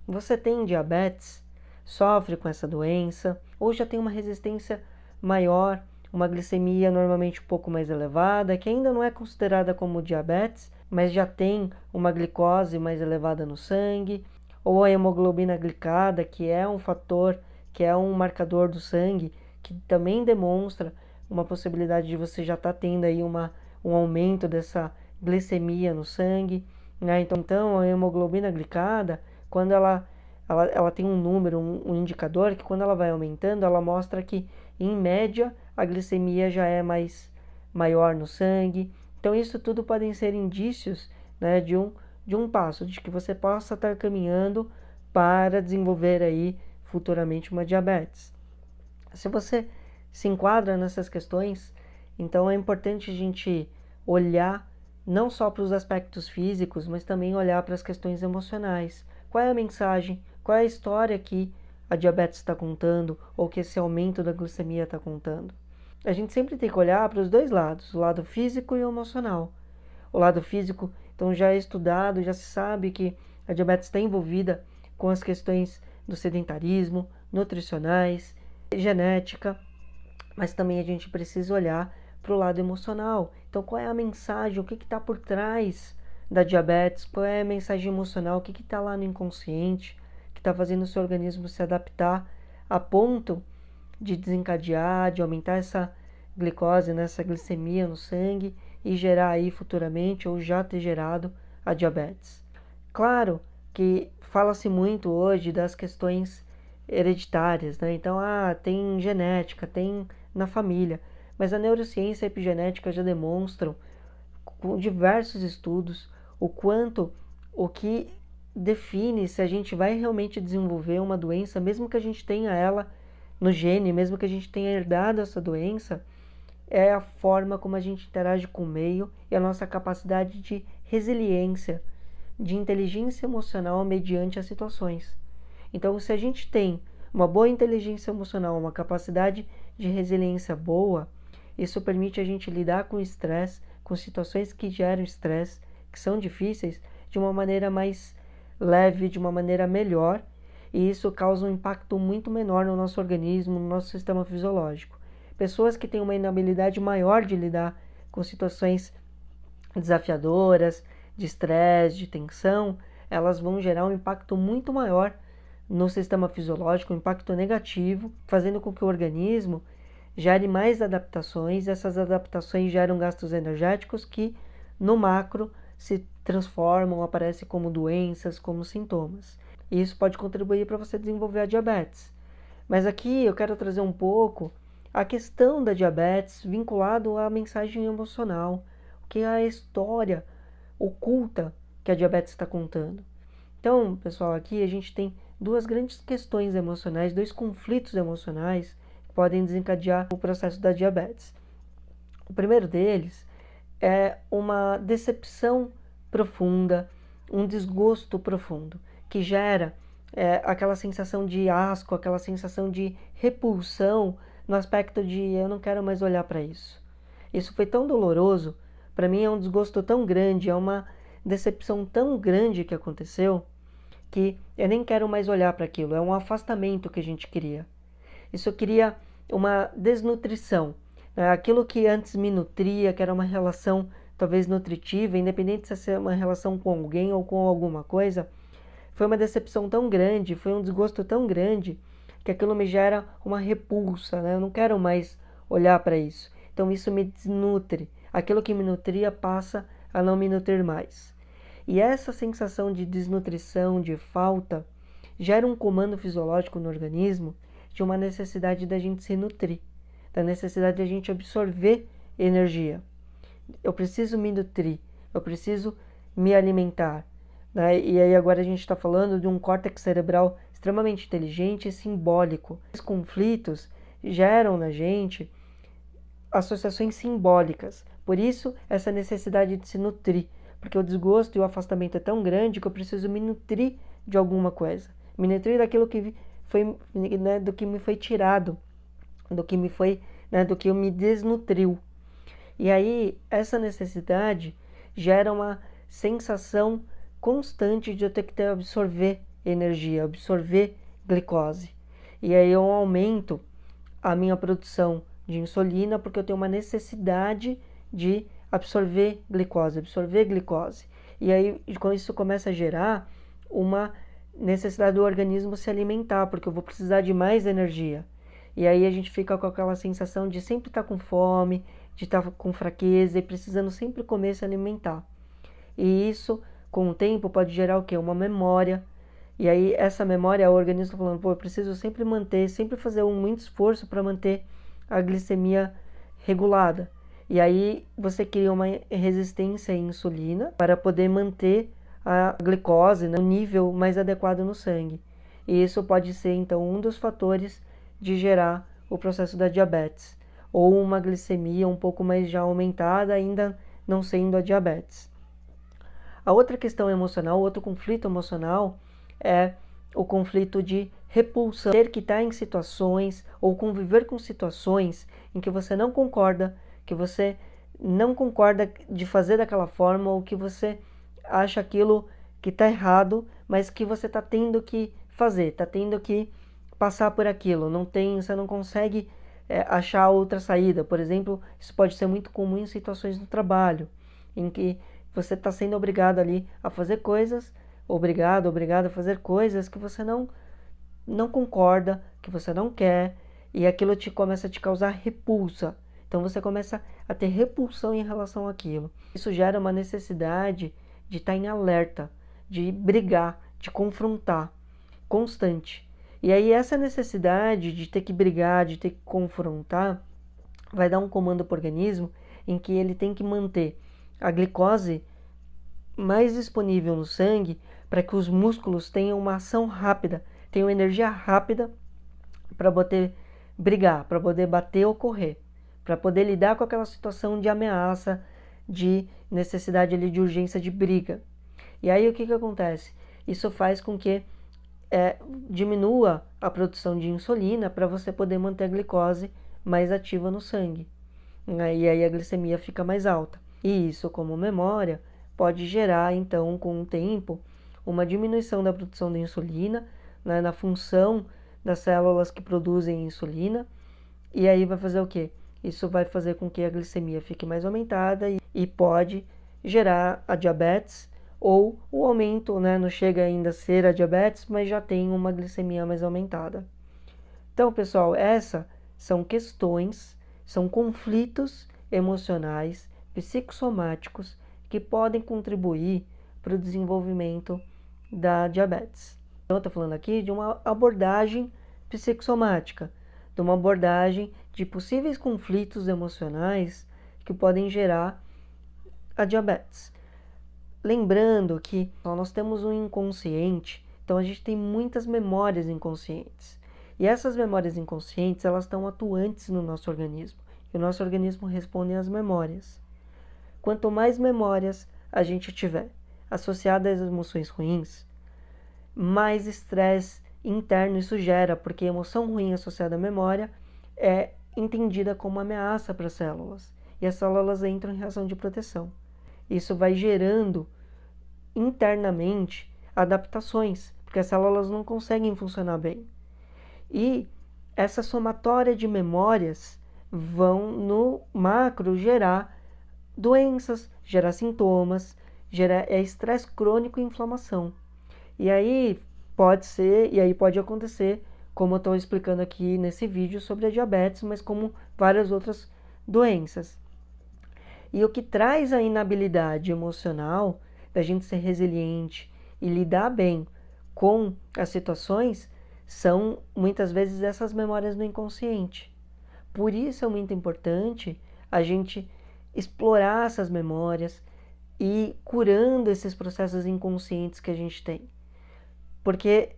você tem diabetes, sofre com essa doença, ou já tem uma resistência maior, uma glicemia normalmente um pouco mais elevada, que ainda não é considerada como diabetes, mas já tem uma glicose mais elevada no sangue, ou a hemoglobina glicada, que é um fator, que é um marcador do sangue, que também demonstra uma possibilidade de você já estar tendo aí um aumento dessa glicemia no sangue, né? Então a hemoglobina glicada, quando ela tem um número, um indicador, que quando ela vai aumentando, ela mostra que, em média, a glicemia já é maior no sangue. Então isso tudo podem ser indícios, né, de um passo, de que você possa estar caminhando para desenvolver aí futuramente uma diabetes. Se você se enquadra nessas questões, então é importante a gente olhar não só para os aspectos físicos, mas também olhar para as questões emocionais. Qual é a mensagem? Qual é a história que a diabetes está contando ou que esse aumento da glicemia está contando? A gente sempre tem que olhar para os dois lados, o lado físico e o emocional. O lado físico, então, já é estudado, já se sabe que a diabetes está envolvida com as questões do sedentarismo, nutricionais, genética, mas também a gente precisa olhar para o lado emocional. Então, qual é a mensagem? O que está por trás da diabetes? Qual é a mensagem emocional? O que está lá no inconsciente que está fazendo o seu organismo se adaptar a ponto de desencadear, de aumentar essa glicose, né, essa glicemia no sangue e gerar aí futuramente, ou já ter gerado, a diabetes. Claro que fala-se muito hoje das questões hereditárias, né? Então, tem genética, tem na família, mas a neurociência e a epigenética já demonstram, com diversos estudos, o que define se a gente vai realmente desenvolver uma doença, mesmo que a gente tenha ela no gene, mesmo que a gente tenha herdado essa doença, é a forma como a gente interage com o meio e a nossa capacidade de resiliência, de inteligência emocional mediante as situações. Então, se a gente tem uma boa inteligência emocional, uma capacidade de resiliência boa, isso permite a gente lidar com o estresse, com situações que geram estresse, que são difíceis, de uma maneira mais leve, de uma maneira melhor, e isso causa um impacto muito menor no nosso organismo, no nosso sistema fisiológico. Pessoas que têm uma inabilidade maior de lidar com situações desafiadoras, de estresse, de tensão, elas vão gerar um impacto muito maior no sistema fisiológico, um impacto negativo, fazendo com que o organismo gere mais adaptações, e essas adaptações geram gastos energéticos que, no macro, se transformam, aparecem como doenças, como sintomas. E isso pode contribuir para você desenvolver a diabetes. Mas aqui eu quero trazer um pouco a questão da diabetes vinculado à mensagem emocional, o que é a história oculta que a diabetes está contando. Então, pessoal, aqui a gente tem duas grandes questões emocionais, dois conflitos emocionais que podem desencadear o processo da diabetes. O primeiro deles é uma decepção profunda, um desgosto profundo, que gera aquela sensação de asco, aquela sensação de repulsão no aspecto de eu não quero mais olhar para isso. Isso foi tão doloroso, para mim é um desgosto tão grande, é uma decepção tão grande que aconteceu, que eu nem quero mais olhar para aquilo, é um afastamento que a gente cria. Isso cria uma desnutrição, né? Aquilo que antes me nutria, que era uma relação talvez nutritiva, independente se é uma relação com alguém ou com alguma coisa, foi uma decepção tão grande, foi um desgosto tão grande, que aquilo me gera uma repulsa, né? Eu não quero mais olhar para isso. Então isso me desnutre. Aquilo que me nutria passa a não me nutrir mais. E essa sensação de desnutrição, de falta, gera um comando fisiológico no organismo de uma necessidade da gente se nutrir, da necessidade da gente absorver energia. Eu preciso me nutrir, eu preciso me alimentar, né? E aí agora a gente está falando de um córtex cerebral extremamente inteligente e simbólico. Os conflitos geram na gente associações simbólicas, por isso essa necessidade de se nutrir, porque o desgosto e o afastamento é tão grande que eu preciso me nutrir de alguma coisa, me nutrir daquilo que foi, né, do que me foi tirado, do que me foi, né, do que me desnutriu. E aí essa necessidade gera uma sensação constante de eu ter que absorver energia, absorver glicose. E aí eu aumento a minha produção de insulina porque eu tenho uma necessidade de absorver glicose. E aí com isso começa a gerar uma necessidade do organismo se alimentar, porque eu vou precisar de mais energia. E aí a gente fica com aquela sensação de sempre estar com fome, de estar com fraqueza e precisando sempre comer e se alimentar. E isso, com o tempo, pode gerar o quê? Uma memória. E aí essa memória é o organismo falando, pô, eu preciso sempre manter, sempre fazer muito esforço para manter a glicemia regulada. E aí você cria uma resistência à insulina para poder manter a glicose no nível mais adequado no sangue. E isso pode ser, então, um dos fatores de gerar o processo da diabetes. Ou uma glicemia um pouco mais já aumentada, ainda não sendo a diabetes. A outra questão emocional, outro conflito emocional, é o conflito de repulsão. Ter que estar em situações ou conviver com situações em que você não concorda, de fazer daquela forma ou que você acha aquilo que está errado, mas que você está tendo que fazer, está tendo que passar por aquilo. Você não consegue achar outra saída. Por exemplo, isso pode ser muito comum em situações no trabalho, em que você está sendo obrigado ali a fazer coisas, obrigado a fazer coisas que você não concorda, que você não quer, e aquilo começa a te causar repulsa. Então você começa a ter repulsão em relação àquilo. Isso gera uma necessidade de estar em alerta, de brigar, de confrontar, constante. E aí essa necessidade de ter que brigar, de ter que confrontar, vai dar um comando para o organismo em que ele tem que manter a glicose mais disponível no sangue para que os músculos tenham uma ação rápida, tenham energia rápida para poder brigar, para poder bater ou correr, para poder lidar com aquela situação de ameaça, de necessidade ali de urgência de briga. E aí o que acontece? Isso faz com que diminua a produção de insulina para você poder manter a glicose mais ativa no sangue. E aí a glicemia fica mais alta. E isso, como memória, pode gerar, então, com o tempo, uma diminuição da produção de insulina, né, na função das células que produzem insulina. E aí vai fazer o quê? Isso vai fazer com que a glicemia fique mais aumentada e pode gerar a diabetes ou o aumento, né, não chega ainda a ser a diabetes, mas já tem uma glicemia mais aumentada. Então, pessoal, essas são questões, são conflitos emocionais, psicossomáticos, que podem contribuir para o desenvolvimento da diabetes. Então, eu estou falando aqui de uma abordagem psicossomática, de uma abordagem de possíveis conflitos emocionais que podem gerar a diabetes. Lembrando que nós temos um inconsciente, então a gente tem muitas memórias inconscientes. E essas memórias inconscientes, elas estão atuantes no nosso organismo. E o nosso organismo responde às memórias. Quanto mais memórias a gente tiver associadas às emoções ruins, mais estresse interno isso gera, porque a emoção ruim associada à memória é entendida como ameaça para as células. E as células entram em reação de proteção. Isso vai gerando internamente adaptações, porque as células não conseguem funcionar bem. E essa somatória de memórias vão no macro gerar doenças, gerar sintomas, gerar estresse crônico e inflamação. E aí pode acontecer, como eu estou explicando aqui nesse vídeo sobre a diabetes, mas como várias outras doenças. E o que traz a inabilidade emocional da gente ser resiliente e lidar bem com as situações são muitas vezes essas memórias no inconsciente. Por isso é muito importante a gente explorar essas memórias e curando esses processos inconscientes que a gente tem. Porque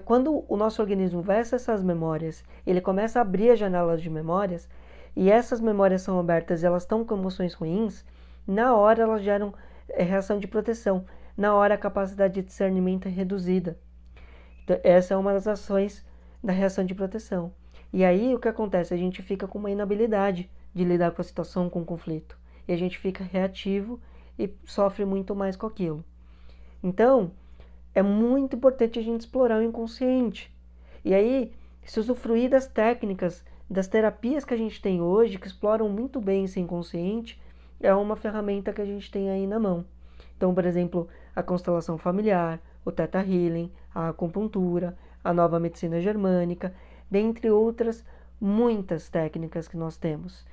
quando o nosso organismo vai acessar as memórias, ele começa a abrir as janelas de memórias, e essas memórias são abertas e elas estão com emoções ruins, na hora elas geram reação de proteção, na hora a capacidade de discernimento é reduzida. Então, essa é uma das ações da reação de proteção. E aí o que acontece? A gente fica com uma inabilidade de lidar com a situação, com o conflito. E a gente fica reativo e sofre muito mais com aquilo. Então, é muito importante a gente explorar o inconsciente. E aí, se usufruir das técnicas, das terapias que a gente tem hoje, que exploram muito bem esse inconsciente, é uma ferramenta que a gente tem aí na mão. Então, por exemplo, a constelação familiar, o Theta Healing, a acupuntura, a nova medicina germânica, dentre outras muitas técnicas que nós temos.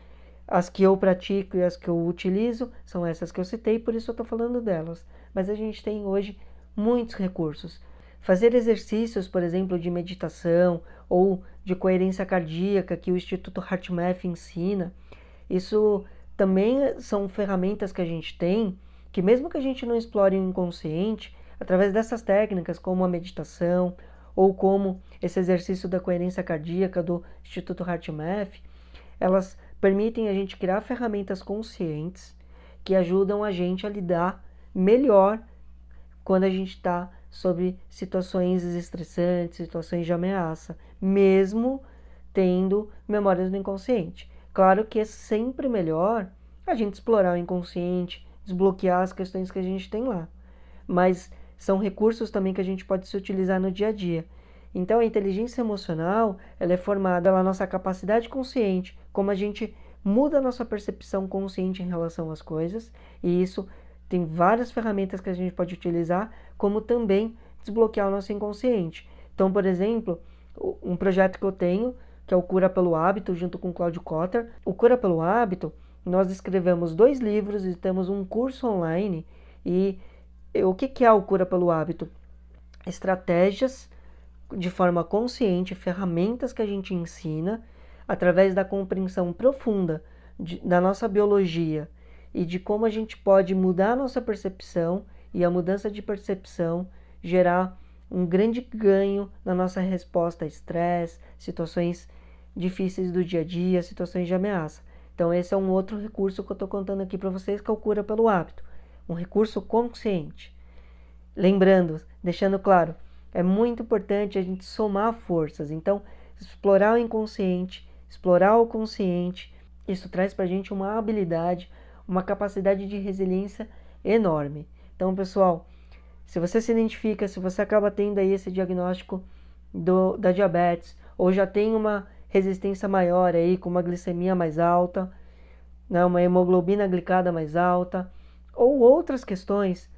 As que eu pratico e as que eu utilizo são essas que eu citei, por isso eu estou falando delas. Mas a gente tem hoje muitos recursos. Fazer exercícios, por exemplo, de meditação ou de coerência cardíaca que o Instituto HeartMath ensina, isso também são ferramentas que a gente tem, que mesmo que a gente não explore o inconsciente, através dessas técnicas, como a meditação, ou como esse exercício da coerência cardíaca do Instituto HeartMath, elas permitem a gente criar ferramentas conscientes que ajudam a gente a lidar melhor quando a gente está sobre situações estressantes, situações de ameaça, mesmo tendo memórias do inconsciente. Claro que é sempre melhor a gente explorar o inconsciente, desbloquear as questões que a gente tem lá, mas são recursos também que a gente pode se utilizar no dia a dia. Então a inteligência emocional, ela é formada na nossa capacidade consciente, como a gente muda a nossa percepção consciente em relação às coisas, e isso tem várias ferramentas que a gente pode utilizar, como também desbloquear o nosso inconsciente. Então, por exemplo, um projeto que eu tenho, que é o Cura pelo Hábito, junto com o Claudio Cotter. O Cura pelo Hábito, nós escrevemos 2 livros e temos um curso online. E o que é o Cura pelo Hábito? Estratégias de forma consciente, ferramentas que a gente ensina através da compreensão profunda da nossa biologia e de como a gente pode mudar a nossa percepção, e a mudança de percepção gerar um grande ganho na nossa resposta a estresse, situações difíceis do dia a dia, situações de ameaça. Então esse é um outro recurso que eu estou contando aqui para vocês, que é o Cura pelo Hábito, um recurso consciente. Lembrando, deixando claro, é muito importante a gente somar forças. Então, explorar o inconsciente, explorar o consciente, isso traz para a gente uma habilidade, uma capacidade de resiliência enorme. Então, pessoal, se você se identifica, se você acaba tendo aí esse diagnóstico da diabetes, ou já tem uma resistência maior aí, com uma glicemia mais alta, né, uma hemoglobina glicada mais alta, ou outras questões,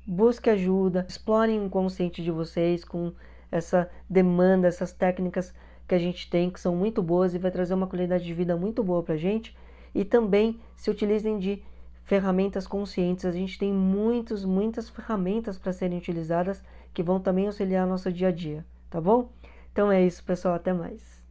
busque ajuda, explorem o inconsciente de vocês com essa demanda, essas técnicas que a gente tem, que são muito boas e vai trazer uma qualidade de vida muito boa pra gente. E também se utilizem de ferramentas conscientes. A gente tem muitas ferramentas para serem utilizadas que vão também auxiliar nosso dia a dia, tá bom? Então é isso, pessoal, até mais.